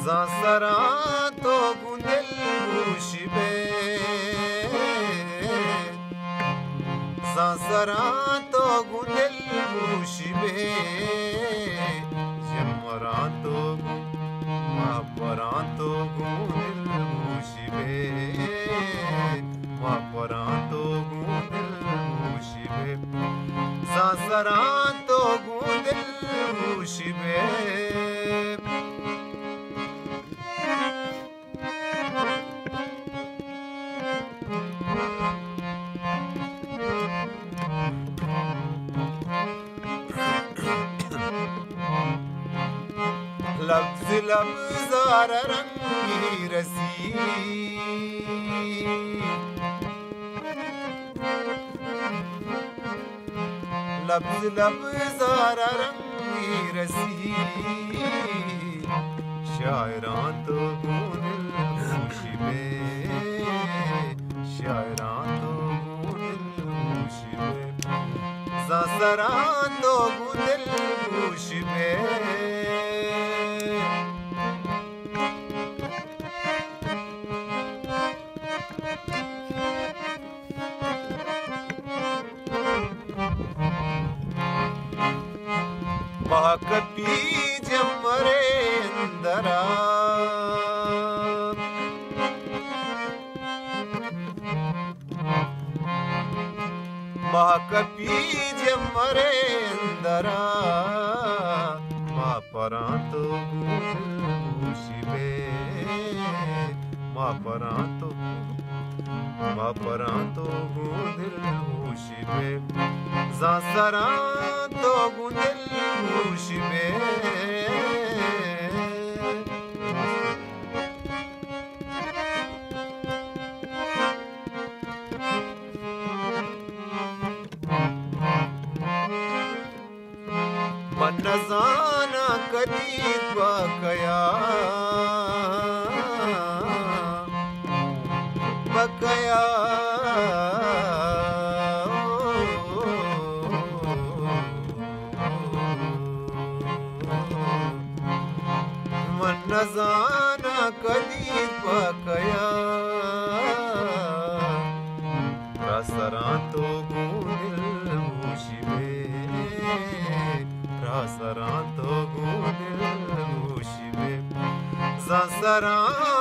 Zansara to gundel mushibe Zansara to gundel mushibe Jamaranto Maparanto gundel mushibe Maparanto gundel mushibe Zansara to gundel mushibe लफ्ज़ लफ्ज़ार रंगी रसी लफ्ज़ लफ्ज़ार रंगी रसी शायरां तो गुनिल मुशिबे शायरां तो गुनिल मुशिबे ज़ांसरां तो गुनिल मुशिबे महाकपी जमरे अंदरा महाकपी जमरे अंदरा मापरांतो मुशिबे मापरांतो गुदिल मुशिबे ज़ांसरांतो गुदिल मुशिबे मन जाना कदी बकया बकया मन जाना कदी बकया रासरांतो गुदिल मुशिबे रासरांतो गुदिल मुशिबे ज़ांसरां